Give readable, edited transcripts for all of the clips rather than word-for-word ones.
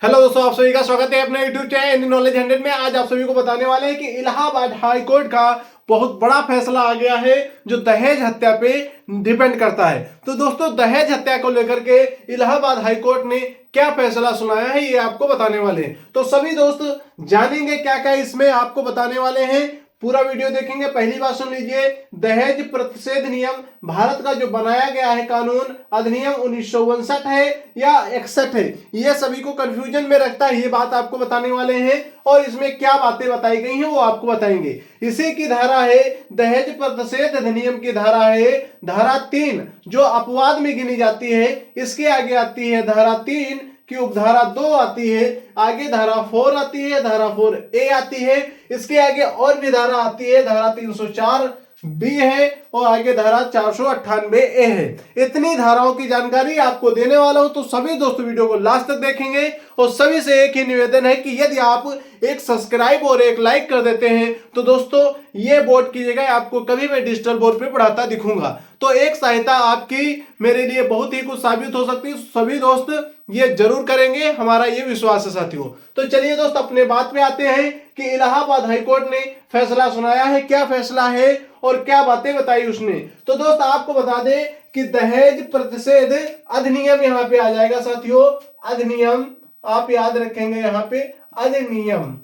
Hello दोस्तों, आप सभी का स्वागत है अपने यूट्यूब चैनल इंडियन नॉलेज 100 में। आज आप सभी को बताने वाले हैं कि इलाहाबाद हाई कोर्ट का बहुत बड़ा फैसला आ गया है जो दहेज हत्या पे डिपेंड करता है। तो दोस्तों, दहेज हत्या को लेकर के इलाहाबाद हाई कोर्ट ने क्या फैसला सुनाया है ये आपको बताने वाले हैं। तो सभी दोस्त जानेंगे क्या क्या इसमें आपको बताने वाले हैं, पूरा वीडियो देखेंगे। पहली बात सुन लीजिए, दहेज प्रतिषेध नियम भारत का जो बनाया गया है कानून अधिनियम 1959 है या 61 है, ये सभी को कंफ्यूजन में रखता है। ये बात आपको बताने वाले हैं और इसमें क्या बातें बताई गई हैं वो आपको बताएंगे। इसी की धारा है, दहेज प्रतिषेध अधिनियम की धारा है धारा 3 जो अपवाद में गिनी जाती है। इसके आगे आती है धारा 3 की उपधारा 2 आती है, आगे धारा 4 आती है, धारा 4A आती है, इसके आगे और भी धारा आती है, धारा 304 बी है और आगे धारा 498A है। इतनी धाराओं की जानकारी आपको देने वाला हूं, तो सभी दोस्तों वीडियो को लास्ट तक देखेंगे। और सभी से एक ही निवेदन है कि यदि आप एक सब्सक्राइब और एक लाइक कर देते हैं तो दोस्तों ये बोर्ड की जगह आपको कभी मैं डिजिटल बोर्ड पे पढ़ाता दिखूंगा, तो एक सहायता आपकी मेरे लिए बहुत ही कुछ साबित हो सकती है। सभी दोस्त ये जरूर करेंगे, हमारा ये विश्वास है साथियों। तो चलिए दोस्त अपने बात में आते हैं कि इलाहाबाद हाईकोर्ट ने फैसला सुनाया है, क्या फैसला है और क्या बातें बताई उसने। तो दोस्त आपको बता दें कि दहेज प्रतिषेध अधिनियम यहाँ पे आ जाएगा साथियों। अधिनियम आप याद रखेंगे, यहाँ पे अधिनियम।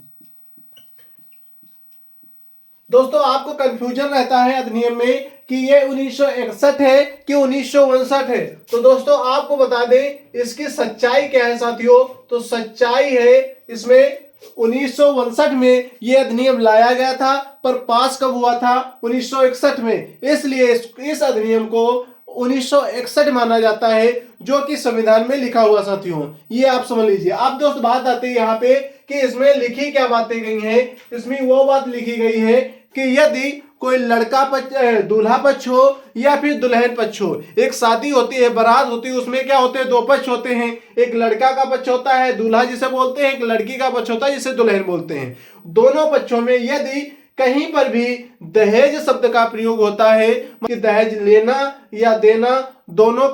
दोस्तों आपको कंफ्यूजन रहता है अधिनियम में कि ये 1961 है कि 1959 है। तो दोस्तों आपको बता दें इसकी सच्चाई क्या है साथियों। तो सच्चाई है इसमें 1959 में ये अधिनियम लाया गया था, पर पास कब हुआ था? 1961 में। इसलिए इस अधिनियम को 1961 माना जाता है जो कि संविधान में लिखा हुआ साथियों, ये आप समझ लीजिए। अब दोस्त बात आती है यहाँ पे कि इसमें लिखी क्या बातें गई हैं। इसमें वो बात लिखी गई है कि यदि कोई लड़का पक्ष, दूल्हा पक्ष हो या फिर दुल्हन पक्ष हो, एक शादी होती है, बारात होती है, उसमें क्या होते हैं? दो पक्ष होते हैं। एक लड़का का पक्ष होता है दूल्हा जिसे बोलते हैं, एक लड़की का पक्ष होता है जिसे दुल्हन बोलते हैं। दोनों पक्षों में यदि कहीं पर भी दहेज शब्द का प्रयोग होता है कि दहेज लेना या देना दोनों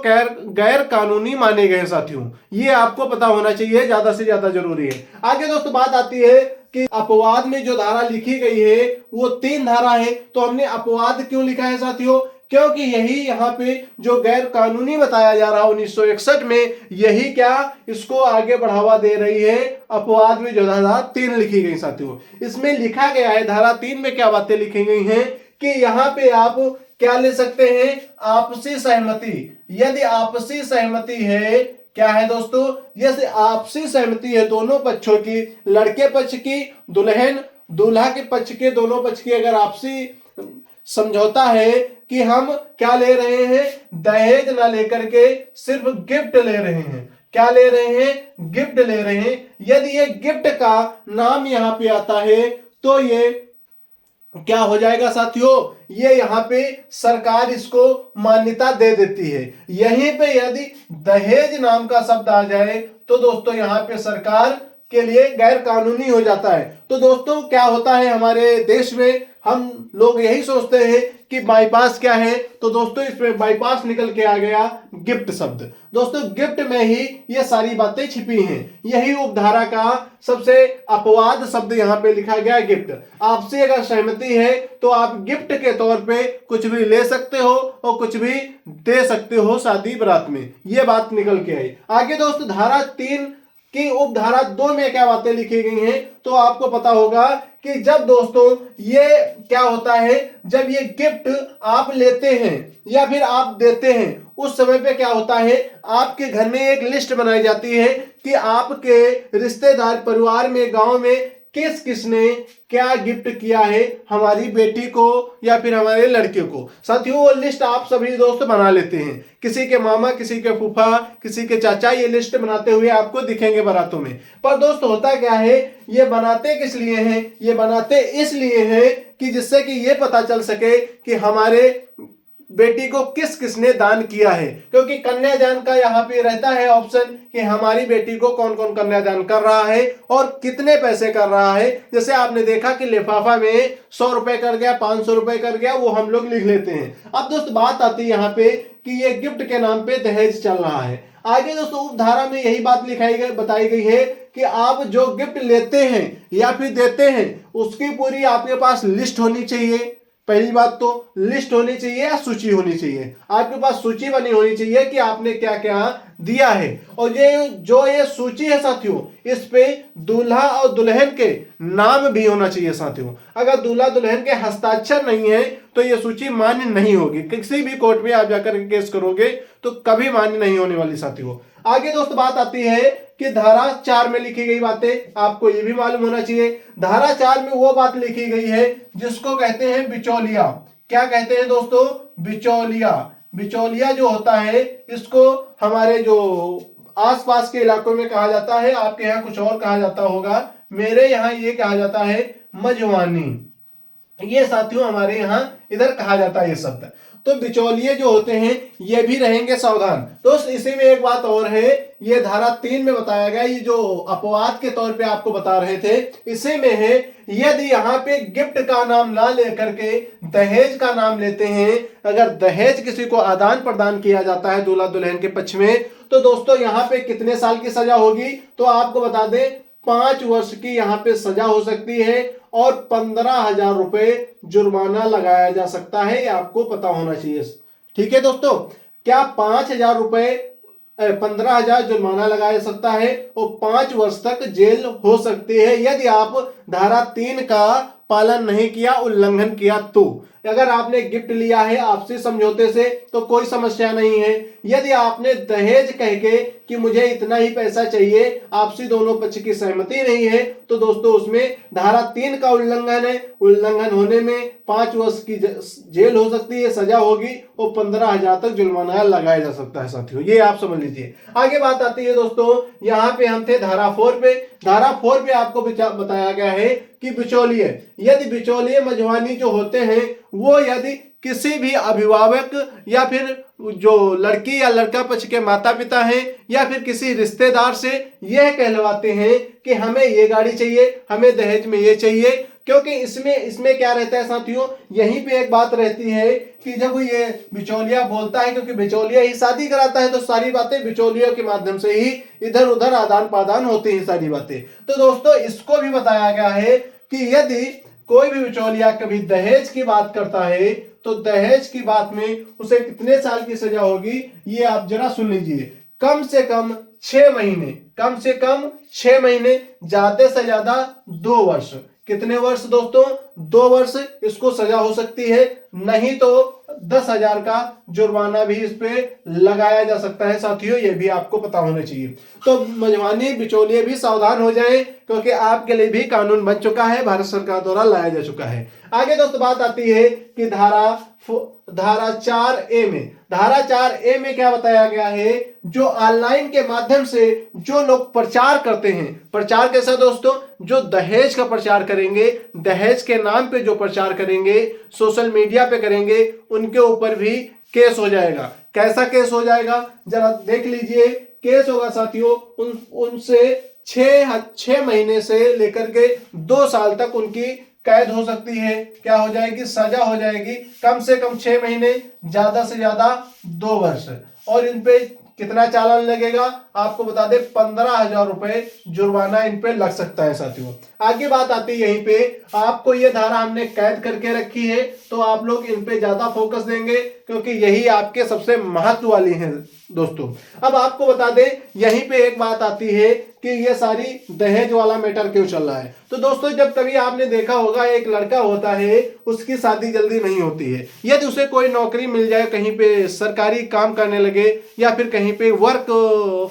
गैर कानूनी माने गए साथियों, ये आपको पता होना चाहिए, ज्यादा से ज्यादा जरूरी है। आगे दोस्तों बात आती है कि अपवाद में जो धारा लिखी गई है वो 3 धारा है। तो हमने अपवाद क्यों लिखा है साथियों? क्योंकि यही यहाँ पे जो गैर कानूनी बताया जा रहा है 1961 में, यही क्या इसको आगे बढ़ावा दे रही है। अपवाद में जो धारा 3 लिखी गई साथियों, इसमें लिखा गया है धारा 3 में क्या बातें लिखी गई हैं कि यहाँ पे आप क्या ले सकते हैं? आपसी सहमति। यदि आपसी सहमति है, क्या है दोस्तों? जैसे आपसी सहमति है दोनों पक्षों की, लड़के पक्ष की, दुल्हन दूल्हा के पक्ष के, दोनों पक्ष की अगर आपसी समझौता है कि हम क्या ले रहे हैं? दहेज ना लेकर के सिर्फ गिफ्ट ले रहे हैं। क्या ले रहे हैं? गिफ्ट ले रहे हैं। यदि ये गिफ्ट का नाम यहाँ पे आता है तो ये क्या हो जाएगा साथियों? ये यहाँ पे सरकार इसको मान्यता दे देती है। यहीं पे यदि दहेज नाम का शब्द आ जाए तो दोस्तों यहाँ पे सरकार के लिए गैर कानूनी हो जाता है। तो दोस्तों क्या होता है हमारे देश में, हम लोग यही सोचते हैं कि बाईपास क्या है, तो दोस्तों इसमें बाईपास निकल के आ गया गिफ्ट शब्द। दोस्तों गिफ्ट में ही ये सारी बातें छिपी हैं। यही उपधारा का सबसे अपवाद शब्द यहाँ पे लिखा गया गिफ्ट। आपसे अगर सहमति है तो आप गिफ्ट के तौर पे कुछ भी ले सकते हो और कुछ भी दे सकते हो शादी बारात में, ये बात निकल के आई। आगे दोस्तों धारा 3 कि उपधारा 2 में क्या बातें लिखी गई हैं, तो आपको पता होगा कि जब दोस्तों ये क्या होता है, जब ये गिफ्ट आप लेते हैं या फिर आप देते हैं, उस समय पे क्या होता है, आपके घर में एक लिस्ट बनाई जाती है कि आपके रिश्तेदार, परिवार में, गांव में किस किसने क्या गिफ्ट किया है हमारी बेटी को या फिर हमारे लड़के को। साथियों वो लिस्ट आप सभी दोस्त बना लेते हैं, किसी के मामा, किसी के फूफा, किसी के चाचा, ये लिस्ट बनाते हुए आपको दिखेंगे बारातों में। पर दोस्त होता क्या है, ये बनाते किस लिए हैं? ये बनाते इसलिए हैं कि जिससे कि ये पता चल सके कि हमारे बेटी को किस किसने दान किया है। क्योंकि कन्यादान का यहाँ पे रहता है ऑप्शन कि हमारी बेटी को कौन कौन कन्यादान कर रहा है और कितने पैसे कर रहा है। जैसे आपने देखा कि लिफाफा में 100 रुपए कर गया, 500 रुपए कर गया, वो हम लोग लिख लेते हैं। अब दोस्त बात आती है यहाँ पे कि ये गिफ्ट के नाम पे दहेज चल रहा है। आगे दोस्तों उपधारा में यही बात बताई गई है कि आप जो गिफ्ट लेते हैं या फिर देते हैं उसकी पूरी आपके पास लिस्ट होनी चाहिए। पहली बात तो लिस्ट होनी चाहिए या सूची होनी चाहिए, आपके पास सूची बनी होनी चाहिए कि आपने क्या क्या दिया है। और ये सूची है साथियों, इस पे दूल्हा और दुल्हन के नाम भी होना चाहिए साथियों। अगर दूल्हा दुल्हन के हस्ताक्षर नहीं है तो ये सूची मान्य नहीं होगी। किसी भी कोर्ट में आप जाकर केस करोगे तो कभी मान्य नहीं होने वाली साथियों। आगे दोस्त बात आती है कि धारा 4 में लिखी गई बातें आपको ये भी मालूम होना चाहिए। धारा 4 में वो बात लिखी गई है जिसको कहते हैं बिचौलिया। क्या कहते हैं दोस्तों? बिचौलिया। बिचौलिया जो होता है इसको हमारे जो आसपास के इलाकों में कहा जाता है, आपके यहाँ कुछ और कहा जाता होगा, मेरे यहाँ ये कहा जाता है मजवानी। ये साथियों हमारे यहाँ इधर कहा जाता है ये शब्द। तो बिचौलिए जो होते हैं ये भी रहेंगे सावधान। दोस्त इसी में एक बात और है, ये धारा 3 में बताया गया, ये जो अपवाद के तौर पे आपको बता रहे थे इसी में है, यदि यहाँ पे गिफ्ट का नाम ना लेकर के दहेज का नाम लेते हैं, अगर दहेज किसी को आदान प्रदान किया जाता है दूल्हा दुल्हन के पक्ष में, तो दोस्तों यहाँ पे कितने साल की सजा होगी? तो आपको बता दें 5 वर्ष की यहाँ पे सजा हो सकती है और 15,000 रुपए जुर्माना लगाया जा सकता है, ये आपको पता होना चाहिए। ठीक है दोस्तों, क्या 5,000 रुपए 15,000 जुर्माना लगाया जा सकता है और 5 वर्ष तक जेल हो सकती है यदि आप धारा 3 का पालन नहीं किया, उल्लंघन किया तो। अगर आपने गिफ्ट लिया है आपसी समझौते से तो कोई समस्या नहीं है। यदि आपने दहेज कह के कि मुझे इतना ही पैसा चाहिए, आपसी दोनों पक्ष की सहमति नहीं है, तो दोस्तों उसमें धारा 3 का उल्लंघन है। उल्लंघन होने में 5 वर्ष की जेल हो सकती है, सजा होगी और 15,000 तक जुर्माना लगाया जा सकता है साथियों, ये आप समझ लीजिए। आगे बात आती है दोस्तों, यहाँ पे हम थे धारा 4 पे। धारा 4 पे आपको बताया गया है कि बिचौलिए, यदि बिचौलिए मझवानी जो होते हैं वो यदि किसी भी अभिभावक या फिर जो लड़की या लड़का पक्ष के माता पिता हैं या फिर किसी रिश्तेदार से यह कहलवाते हैं कि हमें ये गाड़ी चाहिए, हमें दहेज में ये चाहिए, क्योंकि इसमें क्या रहता है साथियों, यहीं पे एक बात रहती है कि जब ये बिचौलिया बोलता है, क्योंकि बिचौलिया ही शादी कराता है, तो सारी बातें बिचौलियों के माध्यम से ही इधर उधर आदान प्रदान होती हैं सारी बातें। तो दोस्तों इसको भी बताया गया है कि यदि कोई भी बिचौलिया कभी दहेज की बात करता है तो दहेज की बात में उसे कितने साल की सजा होगी, ये आप जरा सुन लीजिए। कम से कम 6 महीने, कम से कम 6 महीने, ज्यादा से ज्यादा 2 वर्ष। कितने वर्ष दोस्तों? 2 वर्ष इसको सजा हो सकती है, नहीं तो 10,000 का जुर्माना भी इस पे लगाया जा सकता है साथियों, ये भी आपको पता होना चाहिए। तो मजवानी बिचौलिए भी सावधान हो जाएं, क्योंकि आपके लिए भी कानून बन चुका है, भारत सरकार द्वारा लाया जा चुका है। आगे दोस्तों बात आती है कि धारा 4A में, धारा 4A में क्या बताया गया है, जो ऑनलाइन के माध्यम से जो लोग प्रचार करते हैं, प्रचार कैसा दोस्तों, जो दहेज का प्रचार करेंगे, दहेज के नाम पे जो प्रचार करेंगे, सोशल मीडिया पे करेंगे, उनके ऊपर भी केस हो जाएगा। कैसा केस हो जाएगा जरा देख लीजिए। केस होगा साथियों उनसे 6 महीने से लेकर के 2 साल तक उनकी कैद हो सकती है। क्या हो जाएगी? सजा हो जाएगी। कम से कम 6 महीने, ज्यादा से ज्यादा 2 वर्ष। और इन पे कितना चालान लगेगा आपको बता दें, 15,000 रुपए जुर्माना इन पे लग सकता है साथियों। आगे बात आती है यहीं पे, आपको ये धारा हमने कैद करके रखी है तो आप लोग इन पे ज्यादा फोकस देंगे, क्योंकि यही आपके सबसे महत्व वाली है दोस्तों। अब आपको बता दें यहीं पे एक बात आती है कि ये सारी दहेज वाला मैटर क्यों चल रहा है। तो दोस्तों जब कभी आपने देखा होगा एक लड़का होता है, उसकी शादी जल्दी नहीं होती है, यदि उसे कोई नौकरी मिल जाए, कहीं पे सरकारी काम करने लगे या फिर कहीं पे वर्क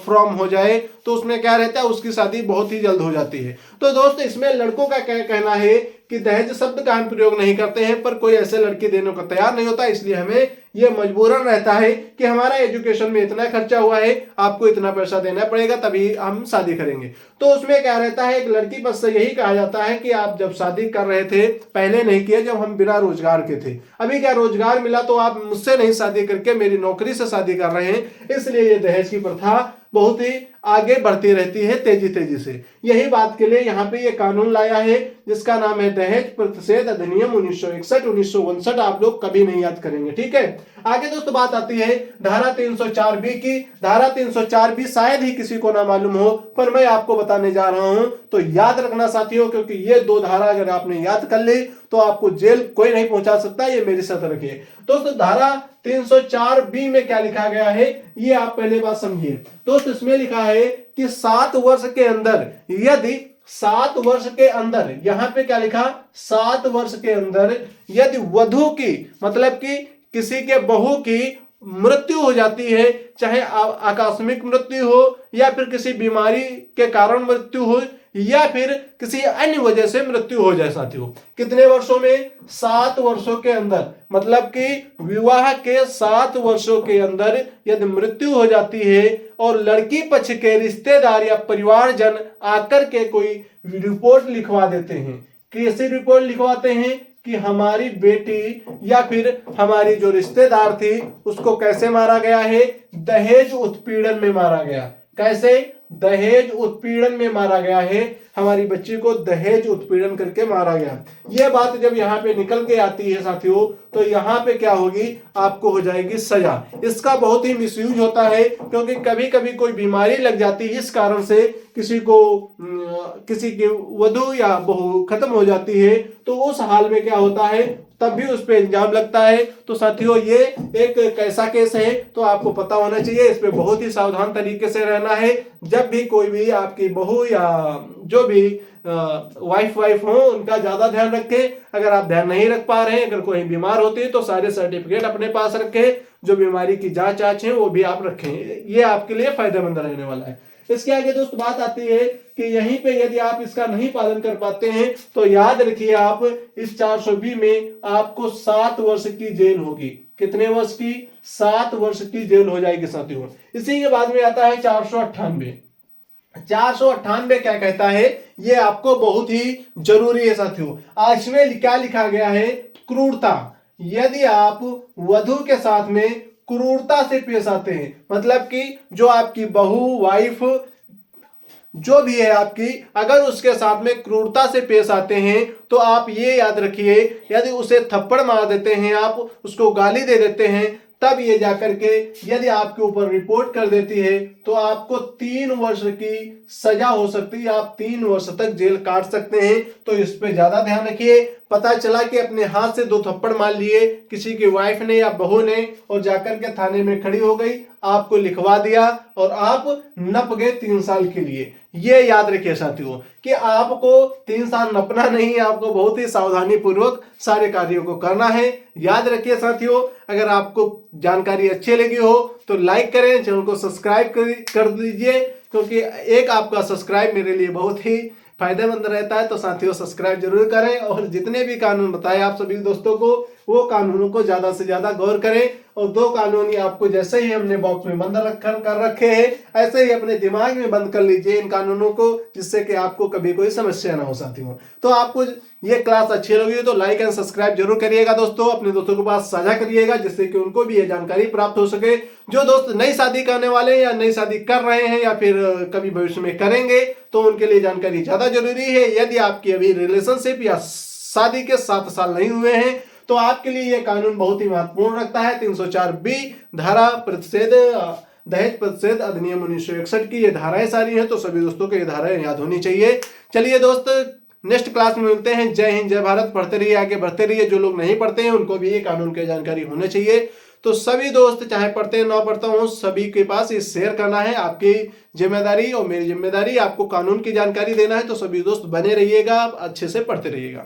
फ्रॉम हो जाए, तो उसमें क्या रहता है, उसकी शादी बहुत ही जल्द हो जाती है। तो दोस्त इसमें लड़कों का क्या कहना है कि दहेज शब्द का हम प्रयोग नहीं करते हैं, पर कोई ऐसे लड़की देने को तैयार नहीं होता, इसलिए हमें यह मजबूरन रहता है कि हमारा एजुकेशन में इतना खर्चा हुआ है, आपको इतना पैसा देना पड़ेगा तभी हम शादी करेंगे। तो उसमें क्या रहता है, एक लड़की बस से यही कहा जाता है कि आप जब शादी कर रहे थे, पहले नहीं किया जब हम बिना रोजगार के थे, अभी क्या रोजगार मिला तो आप मुझसे नहीं शादी करके मेरी नौकरी से शादी कर रहे हैं, इसलिए ये दहेज की प्रथा बहुत ही आगे बढ़ती रहती है तेजी से। यही बात के लिए यहाँ पे ये कानून लाया है जिसका नाम है दहेज प्रतिषेध अधिनियम 1961-1959। आप लोग कभी नहीं याद करेंगे, ठीक है। आगे दोस्तों बात आती है धारा 304 बी की। धारा 304 बी शायद ही किसी को ना मालूम हो, पर मैं आपको बताने जा रहा हूं, तो याद रखना साथियों, क्योंकि ये दो धारा अगर आपने याद कर ली तो आपको जेल कोई नहीं पहुंचा सकता, ये मेरी शर्त रखिए। दोस्तों धारा 304 बी में क्या लिखा गया है, ये आप पहले बात समझिए। दोस्तों इसमें लिखा है कि 7 वर्ष के अंदर, यदि 7 वर्ष के अंदर, यहां पे क्या लिखा, 7 वर्ष के अंदर यदि वधु की, मतलब कि किसी के बहू की मृत्यु हो जाती है, चाहे आकस्मिक मृत्यु हो या फिर किसी बीमारी के कारण मृत्यु हो या फिर किसी अन्य वजह से मृत्यु हो जाए साथियों, कितने वर्षों में, 7 वर्षों के अंदर, मतलब कि विवाह के 7 वर्षों के अंदर यदि मृत्यु हो जाती है और लड़की पक्ष के रिश्तेदार या परिवारजन आकर के कोई रिपोर्ट लिखवा देते हैं, कैसी रिपोर्ट लिखवाते हैं कि हमारी बेटी या फिर हमारी जो रिश्तेदार थी उसको कैसे मारा गया है, दहेज उत्पीड़न में मारा गया। कैसे, दहेज उत्पीड़न में मारा गया है, हमारी बच्ची को दहेज उत्पीड़न करके मारा गया। यह बात जब यहाँ पे निकल के आती है साथियों, तो यहाँ पे क्या होगी, आपको हो जाएगी सजा। इसका बहुत ही मिसयूज होता है, क्योंकि कभी कभी कोई बीमारी लग जाती है, इस कारण से किसी की वधु या बहू खत्म हो जाती है, तो उस हाल में क्या होता है, तब भी उस पर इल्जाम लगता है। तो साथियों ये एक कैसा केस है, तो आपको पता होना चाहिए, इस पे बहुत ही सावधान तरीके से रहना है। जब भी कोई भी आपकी बहू या जो भी वाइफ हो, उनका ज्यादा ध्यान रखें। अगर आप ध्यान नहीं रख पा रहे हैं, अगर कोई बीमार होती है, तो सारे सर्टिफिकेट अपने पास रखें, जो बीमारी की जांच है वो भी आप रखें, ये आपके लिए फायदेमंद रहने वाला है। इसके आगे दोस्त बात आती है कि यहीं पे यदि आप इसका नहीं पालन कर पाते हैं, तो याद रखिए आप इस 420 में आपको 7 वर्ष की जेल होगी। कितने वर्ष की, 7 वर्ष की जेल हो जाएगी साथियों। इसी के बाद में आता है 498। 498 क्या कहता है, ये आपको बहुत ही जरूरी है साथियों। आज इसमें क्या लिखा गया है, क्रूरता। यदि आप वधु के साथ में क्रूरता से पेश आते हैं, मतलब कि जो आपकी बहू, वाइफ जो भी है आपकी, अगर उसके साथ में क्रूरता से पेश आते हैं, तो आप ये याद रखिए, यदि उसे थप्पड़ मार देते हैं, आप उसको गाली दे देते हैं, तब ये जाकर के यदि आपके ऊपर रिपोर्ट कर देती है, तो आपको 3 वर्ष की सजा हो सकती है, आप 3 वर्ष तक जेल काट सकते हैं। तो इस पे ज्यादा ध्यान रखिए। पता चला कि अपने हाथ से 2 थप्पड़ मार लिए किसी की वाइफ ने या बहू ने, और जाकर के थाने में खड़ी हो गई, आपको लिखवा दिया और आप नप गए 3 साल के लिए। ये याद रखिए साथियों कि आपको 3 साल नपना नहीं है, आपको बहुत ही सावधानी पूर्वक सारे कार्यों को करना है। याद रखिए साथियों, अगर आपको जानकारी अच्छी लगी हो तो लाइक करें, चैनल को सब्सक्राइब कर दीजिए, क्योंकि एक आपका सब्सक्राइब मेरे लिए बहुत ही फायदेमंद रहता है। तो साथियों सब्सक्राइब जरूर करें, और जितने भी कानून बताए आप सभी दोस्तों को, वो कानूनों को ज्यादा से ज्यादा गौर करें। और 2 कानून ही आपको जैसे ही हमने बॉक्स में बंद कर रखे हैं, ऐसे ही अपने दिमाग में बंद कर लीजिए इन कानूनों को, जिससे कि आपको कभी कोई समस्या ना हो साथियों। तो आपको ये क्लास अच्छी लगी तो लाइक एंड सब्सक्राइब जरूर करिएगा दोस्तों, अपने दोस्तों के पास साझा करिएगा, जिससे कि उनको भी ये जानकारी प्राप्त हो सके। जो दोस्त नई शादी करने वाले या नई शादी कर रहे हैं या फिर कभी भविष्य में करेंगे, तो उनके लिए जानकारी ज्यादा जरूरी है। यदि आपकी अभी रिलेशनशिप या शादी के 7 साल नहीं हुए हैं, तो आपके लिए यह कानून बहुत ही महत्वपूर्ण रखता है। 304B धारा दहेज प्रतिषेध अधिनियम 1961 की ये धाराएं सारी हैं, तो सभी दोस्तों को ये धाराएं याद होनी चाहिए। चलिए दोस्त, नेक्स्ट क्लास में मिलते हैं। जय हिंद, जय भारत। पढ़ते रहिए, आगे बढ़ते रहिए। जो लोग नहीं पढ़ते हैं उनको भी ये कानून की जानकारी होनी चाहिए। तो सभी दोस्त, चाहे पढ़ते हैं ना पढ़ता हूं, सभी के पास ये शेयर करना है, आपकी जिम्मेदारी और मेरी जिम्मेदारी। आपको कानून की जानकारी देना है, तो सभी दोस्त बने रहिएगा, अच्छे से पढ़ते रहिएगा।